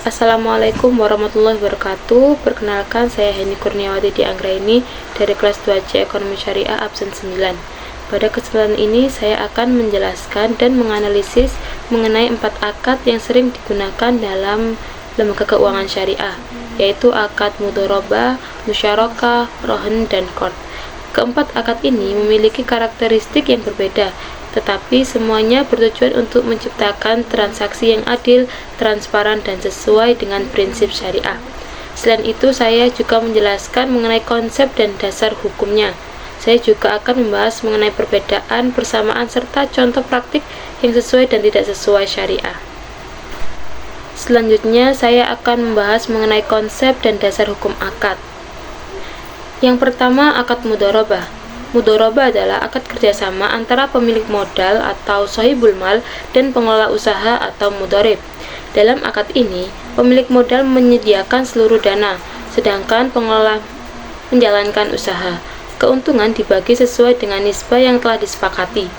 Assalamualaikum warahmatullahi wabarakatuh. Perkenalkan, saya Heni Kurniawati Dianggraini dari kelas 2C Ekonomi Syariah absen 9. Pada kesempatan ini saya akan menjelaskan dan menganalisis mengenai 4 akad yang sering digunakan dalam lembaga keuangan syariah, yaitu akad mudharabah, musyarakah, rohen, dan qard. Keempat akad ini memiliki karakteristik yang berbeda, tetapi semuanya bertujuan untuk menciptakan transaksi yang adil, transparan, dan sesuai dengan prinsip syariah. Selain itu, saya juga menjelaskan mengenai konsep dan dasar hukumnya. Saya juga akan membahas mengenai perbedaan, persamaan, serta contoh praktik yang sesuai dan tidak sesuai syariah. Selanjutnya, saya akan membahas mengenai konsep dan dasar hukum akad. Yang pertama, akad mudharabah. Mudharabah adalah akad kerjasama antara pemilik modal atau shahibul mal dan pengelola usaha atau mudharib. Dalam akad ini, pemilik modal menyediakan seluruh dana, sedangkan pengelola menjalankan usaha. Keuntungan dibagi sesuai dengan nisbah yang telah disepakati,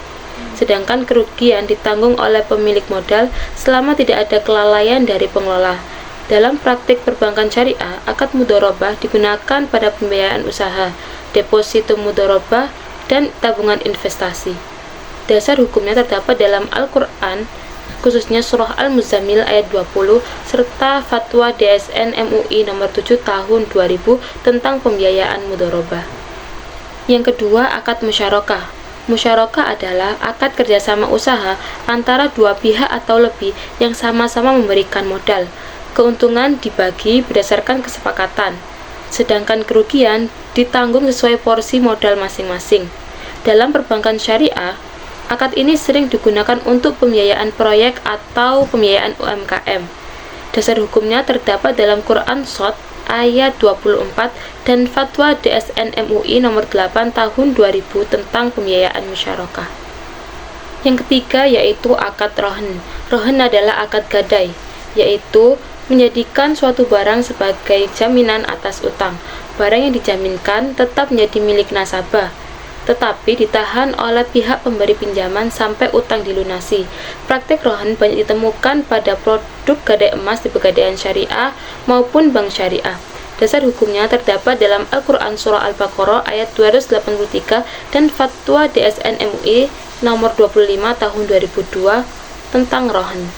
sedangkan kerugian ditanggung oleh pemilik modal selama tidak ada kelalaian dari pengelola. Dalam praktik perbankan syariah, akad mudharabah digunakan pada pembiayaan usaha, deposito mudharabah, dan tabungan investasi. Dasar hukumnya terdapat dalam Al-Quran, khususnya Surah Al-Muzammil ayat 20, serta Fatwa DSN MUI nomor 7 tahun 2000 tentang pembiayaan mudharabah. Yang kedua, akad musyarakah. Musyarakah adalah akad kerjasama usaha antara dua pihak atau lebih yang sama-sama memberikan modal. Keuntungan dibagi berdasarkan kesepakatan, sedangkan kerugian ditanggung sesuai porsi modal masing-masing. Dalam perbankan syariah, akad ini sering digunakan untuk pembiayaan proyek atau pembiayaan UMKM. Dasar hukumnya terdapat dalam Quran Shad ayat 24 dan Fatwa DSN MUI nomor 8 tahun 2000 tentang pembiayaan musyarakah. Yang ketiga yaitu akad rohen. Rohen adalah akad gadai, yaitu menjadikan suatu barang sebagai jaminan atas utang. Barang yang dijaminkan tetap menjadi milik nasabah, tetapi ditahan oleh pihak pemberi pinjaman sampai utang dilunasi. Praktik rohen banyak ditemukan pada produk gadai emas di pegadaian syariah maupun bank syariah. Dasar hukumnya terdapat dalam Al-Quran Surah Al-Baqarah ayat 283 dan Fatwa DSN MUI nomor 25 tahun 2002 tentang rohen.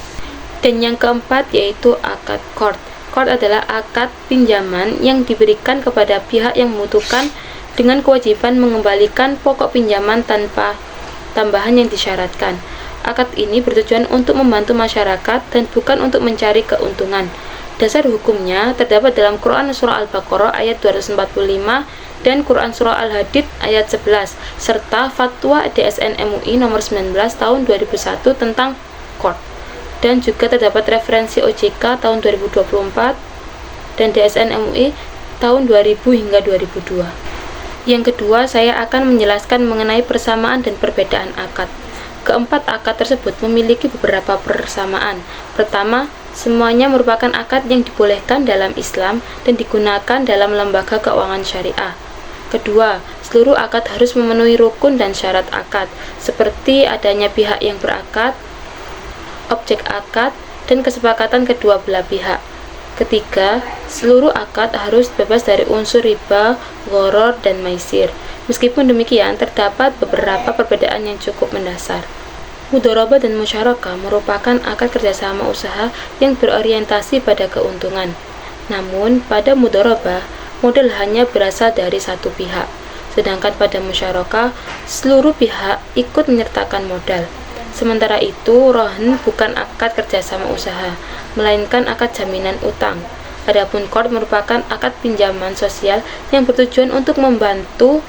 Dan yang keempat yaitu akad qard. Qard adalah akad pinjaman yang diberikan kepada pihak yang membutuhkan dengan kewajiban mengembalikan pokok pinjaman tanpa tambahan yang disyaratkan. Akad ini bertujuan untuk membantu masyarakat dan bukan untuk mencari keuntungan. Dasar hukumnya terdapat dalam Quran Surah Al-Baqarah ayat 245 dan Quran Surah Al-Hadid ayat 11 serta Fatwa DSN MUI nomor 19 tahun 2001 tentang qard. Dan juga terdapat referensi OJK tahun 2024 dan DSN MUI tahun 2000 hingga 2002. Yang kedua, saya akan menjelaskan mengenai persamaan dan perbedaan akad. Keempat akad tersebut memiliki beberapa persamaan. Pertama, semuanya merupakan akad yang dibolehkan dalam Islam dan digunakan dalam lembaga keuangan syariah. Kedua, seluruh akad harus memenuhi rukun dan syarat akad, seperti adanya pihak yang berakad, objek akad, dan kesepakatan kedua belah pihak. Ketiga, seluruh akad harus bebas dari unsur riba, gharar, dan maisir. Meskipun demikian, terdapat beberapa perbedaan yang cukup mendasar. Mudharabah dan musyarakah merupakan akad kerjasama usaha yang berorientasi pada keuntungan. Namun, pada mudharabah, modal hanya berasal dari satu pihak, sedangkan pada musyarakah, seluruh pihak ikut menyertakan modal. Sementara itu, rohen bukan akad kerjasama usaha, melainkan akad jaminan utang. Adapun qard merupakan akad pinjaman sosial yang bertujuan untuk membantu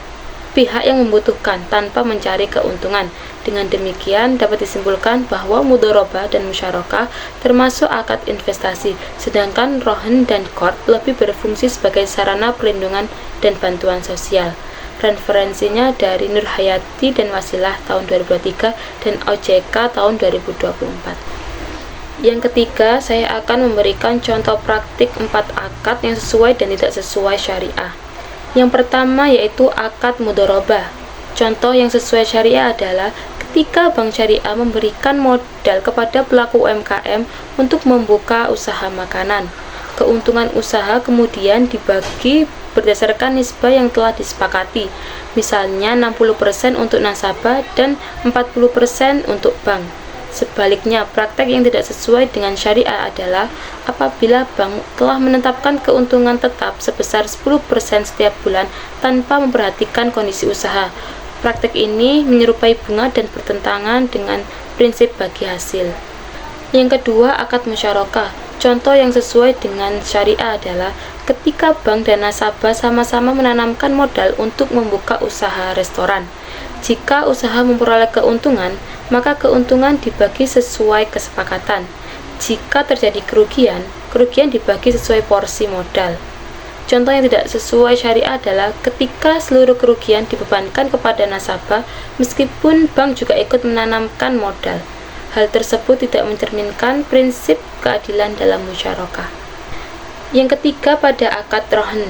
pihak yang membutuhkan tanpa mencari keuntungan. Dengan demikian, dapat disimpulkan bahwa mudharabah dan musyarakah termasuk akad investasi, sedangkan rohen dan qard lebih berfungsi sebagai sarana perlindungan dan bantuan sosial. Referensinya dari Nur Hayati dan Wasilah tahun 2023 dan OJK tahun 2024. Yang ketiga, saya akan memberikan contoh praktik 4 akad yang sesuai dan tidak sesuai syariah. Yang pertama yaitu akad mudharabah. Contoh yang sesuai syariah adalah ketika bank syariah memberikan modal kepada pelaku UMKM untuk membuka usaha makanan. Keuntungan usaha kemudian dibagi berdasarkan nisbah yang telah disepakati, misalnya 60% untuk nasabah dan 40% untuk bank. Sebaliknya, praktek yang tidak sesuai dengan syariah adalah apabila bank telah menetapkan keuntungan tetap sebesar 10% setiap bulan tanpa memperhatikan kondisi usaha. Praktek ini menyerupai bunga dan bertentangan dengan prinsip bagi hasil. Yang kedua, akad musyarakah. Contoh yang sesuai dengan syariah adalah ketika bank dan nasabah sama-sama menanamkan modal untuk membuka usaha restoran. Jika usaha memperoleh keuntungan, maka keuntungan dibagi sesuai kesepakatan. Jika terjadi kerugian, kerugian dibagi sesuai porsi modal. Contoh yang tidak sesuai syariah adalah ketika seluruh kerugian dibebankan kepada nasabah, meskipun bank juga ikut menanamkan modal. Hal tersebut tidak mencerminkan prinsip keadilan dalam musyarakah. Yang ketiga, pada akad rohn.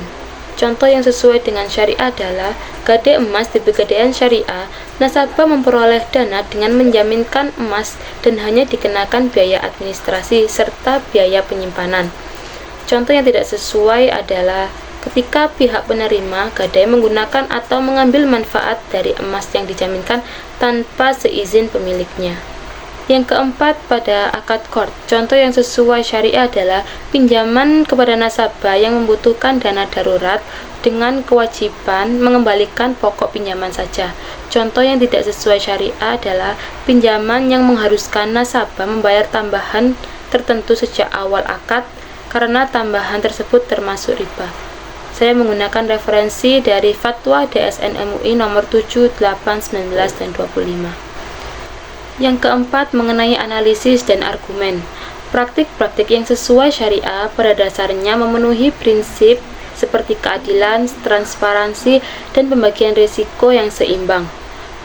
Contoh yang sesuai dengan syariah adalah gade emas di pegadaian syariah, nasabah memperoleh dana dengan menjaminkan emas dan hanya dikenakan biaya administrasi serta biaya penyimpanan. Contoh yang tidak sesuai adalah ketika pihak penerima gadai menggunakan atau mengambil manfaat dari emas yang dijaminkan tanpa seizin pemiliknya. Yang keempat, pada akad qard. Contoh yang sesuai syariah adalah pinjaman kepada nasabah yang membutuhkan dana darurat dengan kewajiban mengembalikan pokok pinjaman saja. Contoh yang tidak sesuai syariah adalah pinjaman yang mengharuskan nasabah membayar tambahan tertentu sejak awal akad karena tambahan tersebut termasuk riba. Saya menggunakan referensi dari Fatwa DSN MUI nomor 7, 8, 19, dan 25. Yang keempat, mengenai analisis dan argumen. Praktik-praktik yang sesuai syariah pada dasarnya memenuhi prinsip seperti keadilan, transparansi, dan pembagian risiko yang seimbang.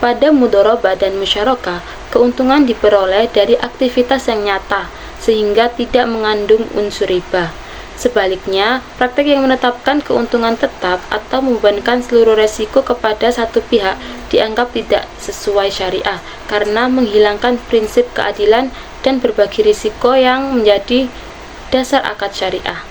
Pada mudharabah dan musyarakah, keuntungan diperoleh dari aktivitas yang nyata, sehingga tidak mengandung unsur riba. Sebaliknya, praktek yang menetapkan keuntungan tetap atau membebankan seluruh resiko kepada satu pihak dianggap tidak sesuai syariah karena menghilangkan prinsip keadilan dan berbagi risiko yang menjadi dasar akad syariah.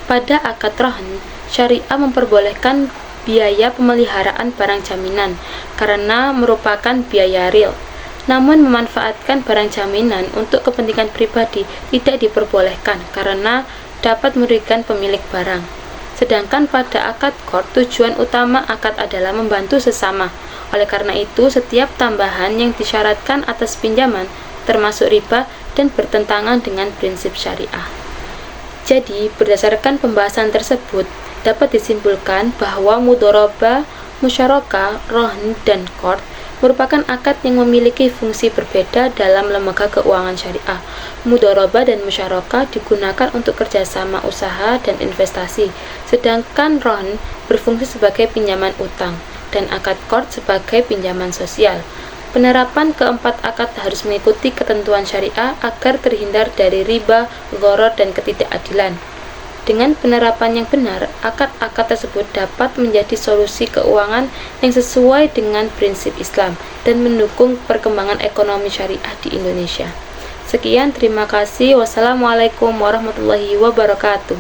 Pada akad rohn, syariah memperbolehkan biaya pemeliharaan barang jaminan karena merupakan biaya real. Namun memanfaatkan barang jaminan untuk kepentingan pribadi tidak diperbolehkan karena dapat merugikan pemilik barang. Sedangkan pada akad qard, tujuan utama akad adalah membantu sesama. Oleh karena itu, setiap tambahan yang disyaratkan atas pinjaman termasuk riba dan bertentangan dengan prinsip syariah. Jadi, berdasarkan pembahasan tersebut, dapat disimpulkan bahwa mudharabah, musyarakah, rohn, dan qard merupakan akad yang memiliki fungsi berbeda dalam lembaga keuangan syariah. Mudharabah dan musyarakah digunakan untuk kerjasama usaha dan investasi, sedangkan rohn berfungsi sebagai pinjaman utang, dan akad qard sebagai pinjaman sosial. Penerapan keempat akad harus mengikuti ketentuan syariah agar terhindar dari riba, gharar, dan ketidakadilan. Dengan penerapan yang benar, akad-akad tersebut dapat menjadi solusi keuangan yang sesuai dengan prinsip Islam dan mendukung perkembangan ekonomi syariah di Indonesia. Sekian, terima kasih. Wassalamualaikum warahmatullahi wabarakatuh.